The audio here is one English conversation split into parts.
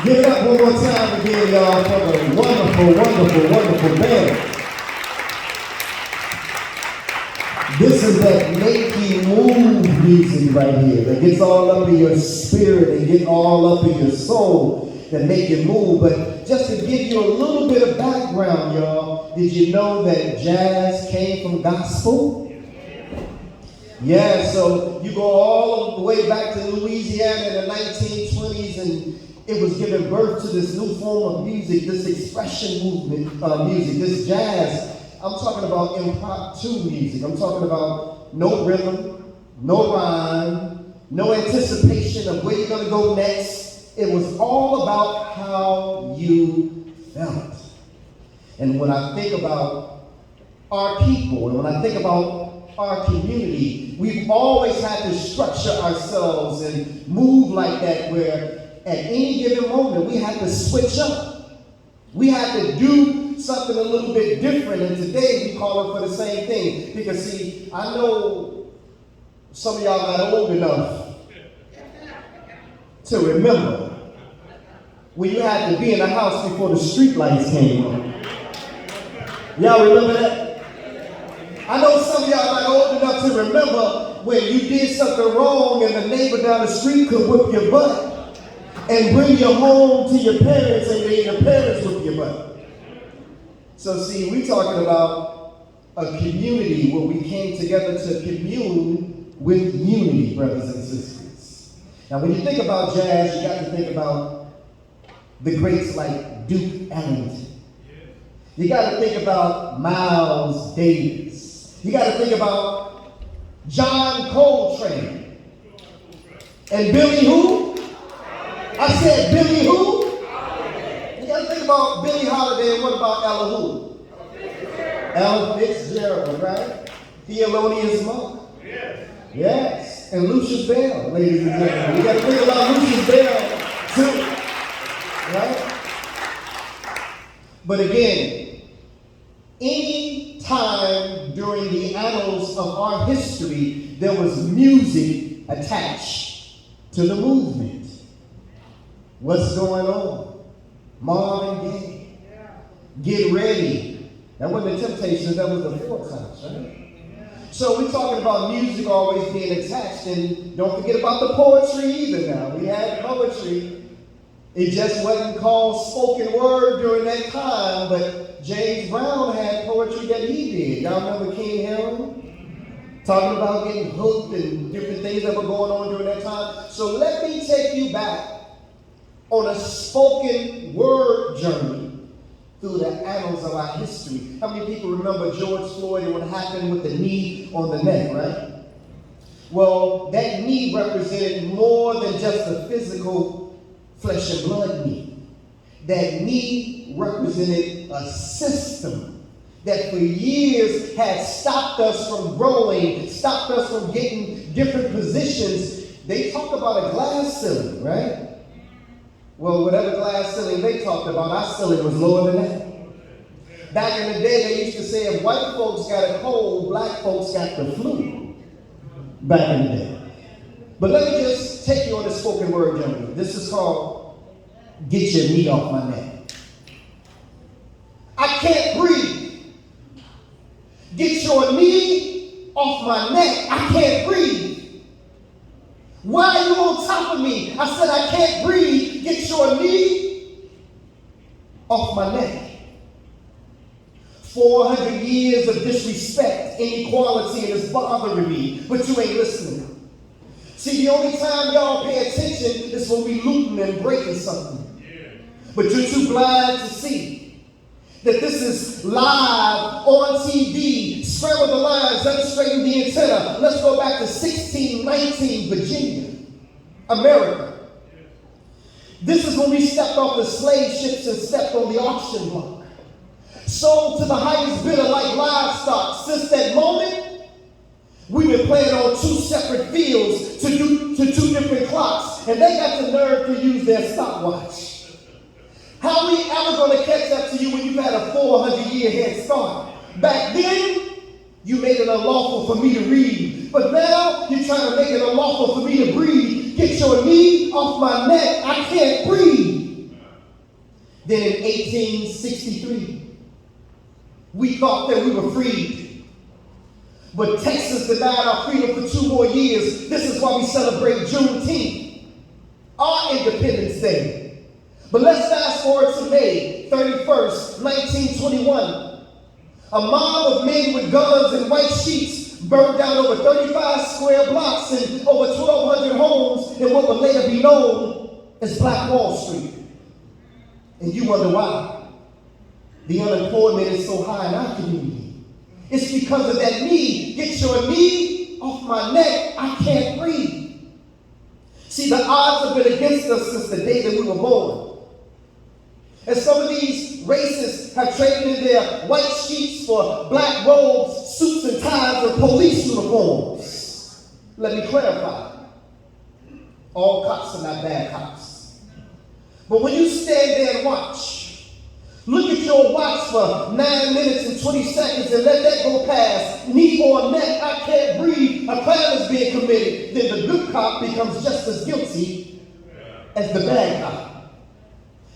Give it up one more time again, y'all, for the wonderful, wonderful, wonderful band. This is that make you move music right here that gets all up in your spirit and get all up in your soul that make you move. But just to give you a little bit of background, y'all, did you know that jazz came from gospel? Yeah, so you go all the way back to Louisiana in the 1920s, and it was giving birth to this new form of music, this expression movement music, this jazz. I'm talking about impromptu music. I'm talking about no rhythm, no rhyme, no anticipation of where you're going to go next. It was all about how you felt. And when I think about our people, and when I think about our community, we've always had to structure ourselves and move like that, where at any given moment we had to switch up. We had to do something a little bit different, and today we call it for the same thing. Because see, I know some of y'all not old enough to remember when you had to be in the house before the street lights came on. Y'all remember that? I know some of y'all not old enough to remember when you did something wrong and the neighbor down the street could whip your butt and bring you home to your parents, and then your parents whip your butt. So see, we're talking about a community where we came together to commune with unity, brothers and sisters. Now when you think about jazz, you got to think about the greats like Duke Ellington. You got to think about Miles Davis. You got to think about John Coltrane. And Billy who? I said Billy who? You got to think about Billie Holiday, and what about Ella who? Ella Fitzgerald, right? Thelonious Monk. Yes. And Lucius Bell, ladies and gentlemen. You got to think about Lucius Bell too. Right? But again, any time during the annals of our history, there was music attached to the movement. What's going on? Marvin Gaye. Get ready. That wasn't the Temptations, that was the Four Tops, right? So we're talking about music always being attached, and don't forget about the poetry either now. We had poetry. It just wasn't called spoken word during that time, but James Brown had poetry that he did. Y'all remember King Harold? Talking about getting hooked and different things that were going on during that time. So let me take you back on a spoken word journey through the annals of our history. How many people remember George Floyd and what happened with the knee on the neck, right? Well, that knee represented more than just a physical flesh and blood knee. That knee represented a system that for years had stopped us from growing, stopped us from getting different positions. They talk about a glass ceiling, right? Well, whatever glass ceiling they talked about, our ceiling was lower than that. Back in the day, they used to say if white folks got a cold, black folks got the flu. Back in the day. But let me just take you on the spoken word journey. This is called Get Your Knee Off My Neck. I can't breathe. Get your knee off my neck. I can't breathe. Why are you on top of me? I said I can't breathe. Get your knee off my neck. 400 years of disrespect, inequality, and it's bothering me, but you ain't listening. See, the only time y'all pay attention is when we looting and breaking something. But you're too blind to see that this is live on TV. Scramble the lines, illustrating the antenna. Let's go back to 1619 Virginia, America. This is when we stepped off the slave ships and stepped on the auction block. Sold to the highest bidder like livestock. Since that moment, we've been playing on two separate fields to two different clocks, and they got the nerve to use their stopwatch. How are we ever going to catch up to you when you've had a 400-year head start? Back then, you made it unlawful for me to read, but now you're trying to make it unlawful for me to breathe. Get your knee off my neck. I can't breathe. Then in 1863, we thought that we were freed. But Texas denied our freedom for 2 more years. This is why we celebrate Juneteenth, our Independence Day. But let's fast forward to May 31st, 1921. A mob of men with guns and white sheets burned down over 35 square blocks and over 1,200 homes in what would later be known as Black Wall Street. And you wonder why the unemployment is so high in our community. It's because of that knee. Get your knee off my neck. I can't breathe. See, the odds have been against us since the day that we were born. And some of these racists have traded in their white sheets for black robes, suits and ties, and police uniforms. Let me clarify. All cops are not bad cops. But when you stand there and watch, look at your watch for 9 minutes and 20 seconds and let that go past, knee or neck, I can't breathe, a crime is being committed, then the good cop becomes just as guilty as the bad cop.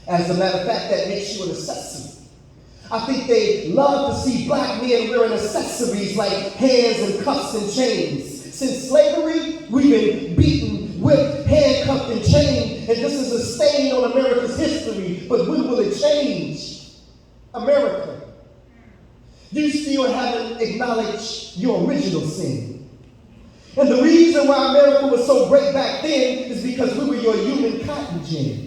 As a matter of fact, that makes you an accessory. I think they love to see black men wearing accessories like hands and cuffs and chains. Since slavery, we've been beaten, whipped, handcuffed, and chained, and this is a stain on America's history. But when will it change? America, you still haven't acknowledged your original sin. And the reason why America was so great back then is because we were your human cotton gin.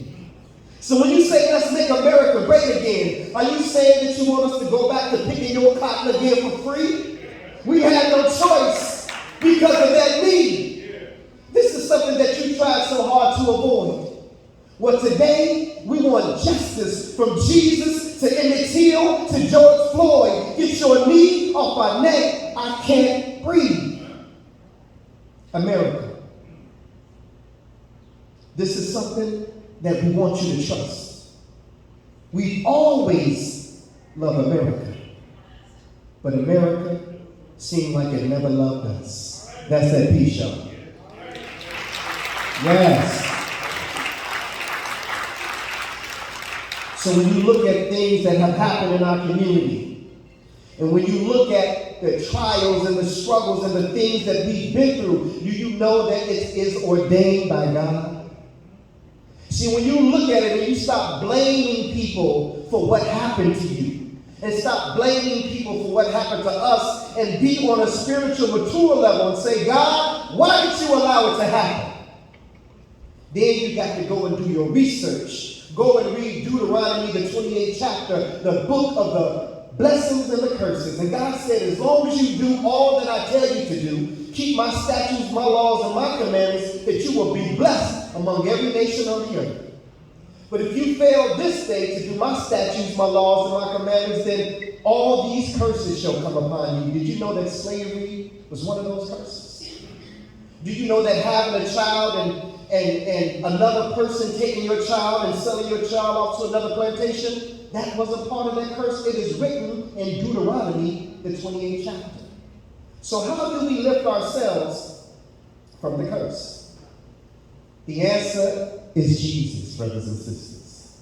So when you say, let's make America great again, are you saying that you want us to go back to picking your cotton again for free? We had no choice because of that need. This is something that you tried so hard to avoid. Well, today, we want justice from Jesus to Emmett Till to George Floyd. Get your knee off my neck. I can't breathe. America. This is something that we want you to trust. We've always loved America. But America seemed like it never loved us. That's that peace show. Yes. So when you look at things that have happened in our community, and when you look at the trials and the struggles and the things that we've been through, do you know that it is ordained by God? See, when you look at it and you stop blaming people for what happened to you, and stop blaming people for what happened to us, and be on a spiritual mature level and say, God, why did you allow it to happen? Then you got to go and do your research. Go and read Deuteronomy, the 28th chapter, the book of the blessings and the curses. And God said, as long as you do all that I tell you to do, keep my statutes, my laws, and my commandments, that you will be blessed among every nation on the earth. But if you fail this day to do my statutes, my laws, and my commandments, then all these curses shall come upon you. Did you know that slavery was one of those curses? Did you know that having a child and another person taking your child and selling your child off to another plantation, that was a part of that curse? It is written in Deuteronomy, the 28th chapter. So how do we lift ourselves from the curse? The answer is Jesus, brothers and sisters.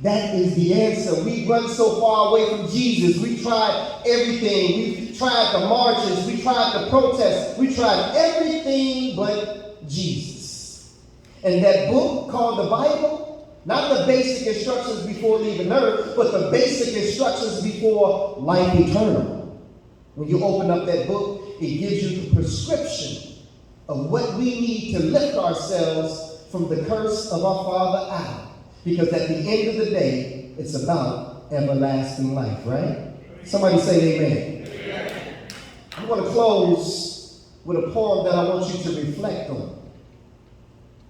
That is the answer. We run so far away from Jesus. We tried everything. We tried the marches. We tried the protests. We tried everything but Jesus. And that book called the Bible, not the basic instructions before leaving earth, but the basic instructions before life eternal. When you open up that book, it gives you the prescription of what we need to lift ourselves from the curse of our father Adam. Because at the end of the day, it's about everlasting life, right? Somebody say amen. I'm going to close with a poem that I want you to reflect on.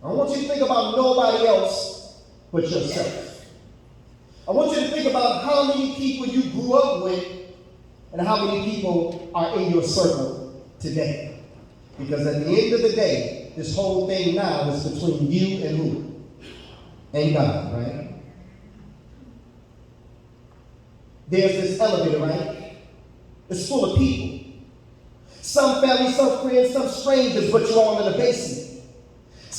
I want you to think about nobody else but yourself. I want you to think about how many people you grew up with and how many people are in your circle today. Because at the end of the day, this whole thing now is between you and who? And God, right? There's this elevator, right? It's full of people. Some family, some friends, some strangers, but you're all in the basement.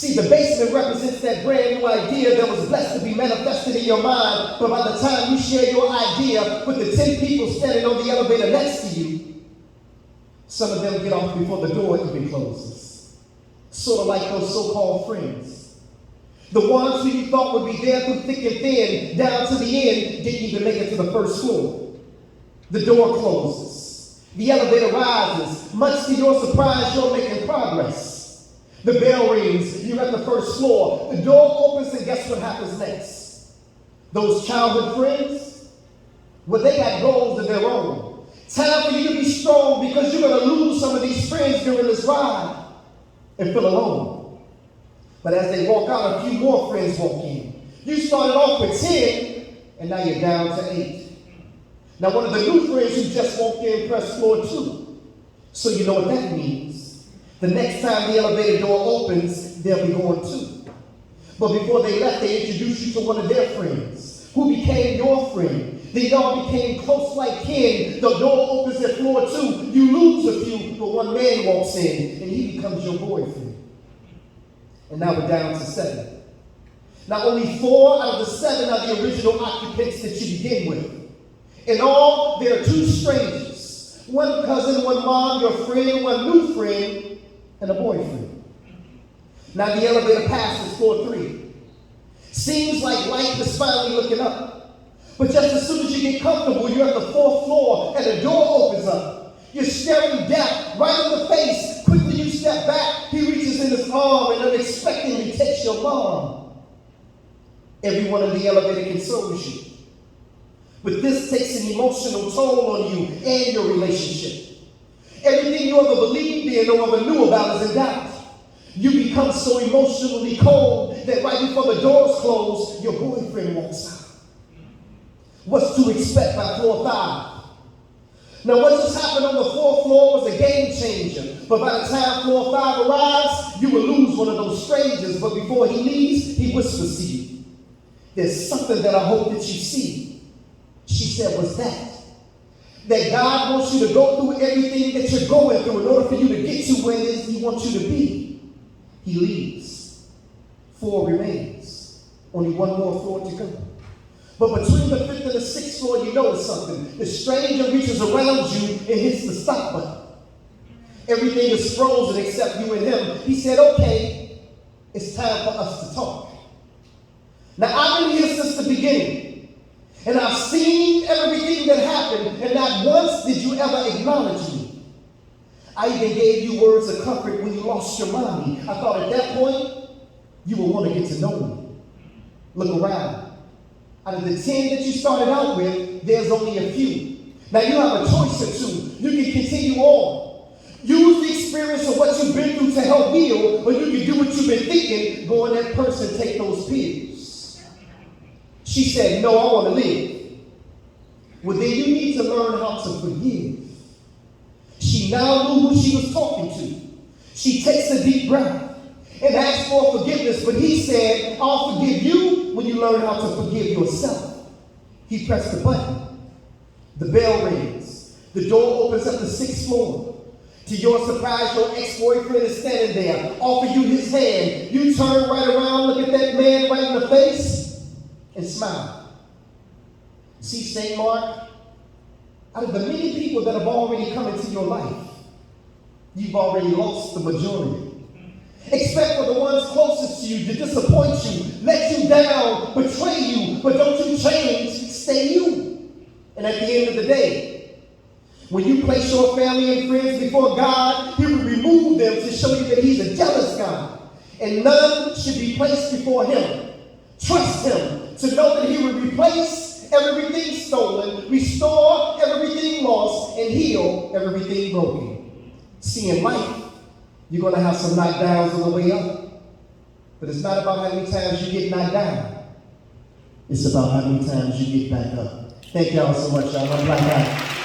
See, the basement represents that brand new idea that was blessed to be manifested in your mind, but by the time you share your idea with the 10 people standing on the elevator next to you, some of them get off before the door even closes. Sort of like those so-called friends. The ones who you thought would be there through thick and thin, down to the end, didn't even make it to the first floor. The door closes. The elevator rises. Much to your surprise, you're making progress. The bell rings. You're at the first floor. The door opens, and guess what happens next? Those childhood friends, well, they got goals of their own. Time for you to be strong, because you're going to lose some of these friends during this ride and feel alone. But as they walk out, a few more friends walk in. You started off with 10, and now you're down to 8. Now, one of the new friends who just walked in pressed floor 2. So you know what that means. The next time the elevator door opens, they'll be going too. But before they left, they introduced you to one of their friends, who became your friend. Then y'all became close like kin. The door opens at floor 2. You lose a few, but one man walks in, and he becomes your boyfriend. And now we're down to 7. Now only 4 out of the 7 are the original occupants that you begin with. In all, there are 2 strangers. One cousin, one mom, your friend, one new friend, and a boyfriend. Now the elevator passes floor 3. Seems like life is finally looking up. But just as soon as you get comfortable, you're at the 4th floor and the door opens up. You're staring death right in the face. Quickly you step back. He reaches in his arm and unexpectedly takes your mom. Everyone in the elevator consoles you. But this takes an emotional toll on you and your relationship. Everything you ever believed in or ever knew about is in doubt. You become so emotionally cold that right before the doors close, your boyfriend walks out. What's to expect by floor 5? Now, what just happened on the 4th floor was a game changer. But by the time floor 5 arrives, you will lose one of those strangers. But before he leaves, he whispers to you, "There's something that I hope that you see." She said, "What's that?" That God wants you to go through everything that you're going through in order for you to get to where it is he wants you to be. He leaves. 4 remains. Only 1 more floor to go. But between the 5th and the 6th floor, you notice something. The stranger reaches around you and hits the stop button. Everything is frozen except you and him. He said, "Okay, it's time for us to talk." Now, I've been here since the beginning, and I've seen everything that happened, and not once did you ever acknowledge me. I even gave you words of comfort when you lost your mommy. I thought at that point, you would want to get to know me. Look around. Out of the 10 that you started out with, there's only a few. Now you have a choice or 2. You can continue on. Use the experience of what you've been through to help heal, or you can do what you've been thinking, go in that person, take those pills. She said, "No, I want to live." Well, then you need to learn how to forgive. She now knew who she was talking to. She takes a deep breath and asks for forgiveness, but he said, "I'll forgive you when you learn how to forgive yourself." He pressed the button. The bell rings. The door opens at the 6th floor. To your surprise, your ex-boyfriend is standing there, offer you his hand. You turn right around, look at that man right in the face, and smile. See, St. Mark, out of the many people that have already come into your life, you've already lost the majority. Expect for the ones closest to you to disappoint you, let you down, betray you, but don't you change, stay you. And at the end of the day, when you place your family and friends before God, he will remove them to show you that he's a jealous God. And none should be placed before him. Trust him to know that he will replace everything stolen, restore everything lost, and heal everything broken. See, in life, you're going to have some knockdowns on the way up. But it's not about how many times you get knocked down. It's about how many times you get back up. Thank y'all so much, y'all. I'm Blaq.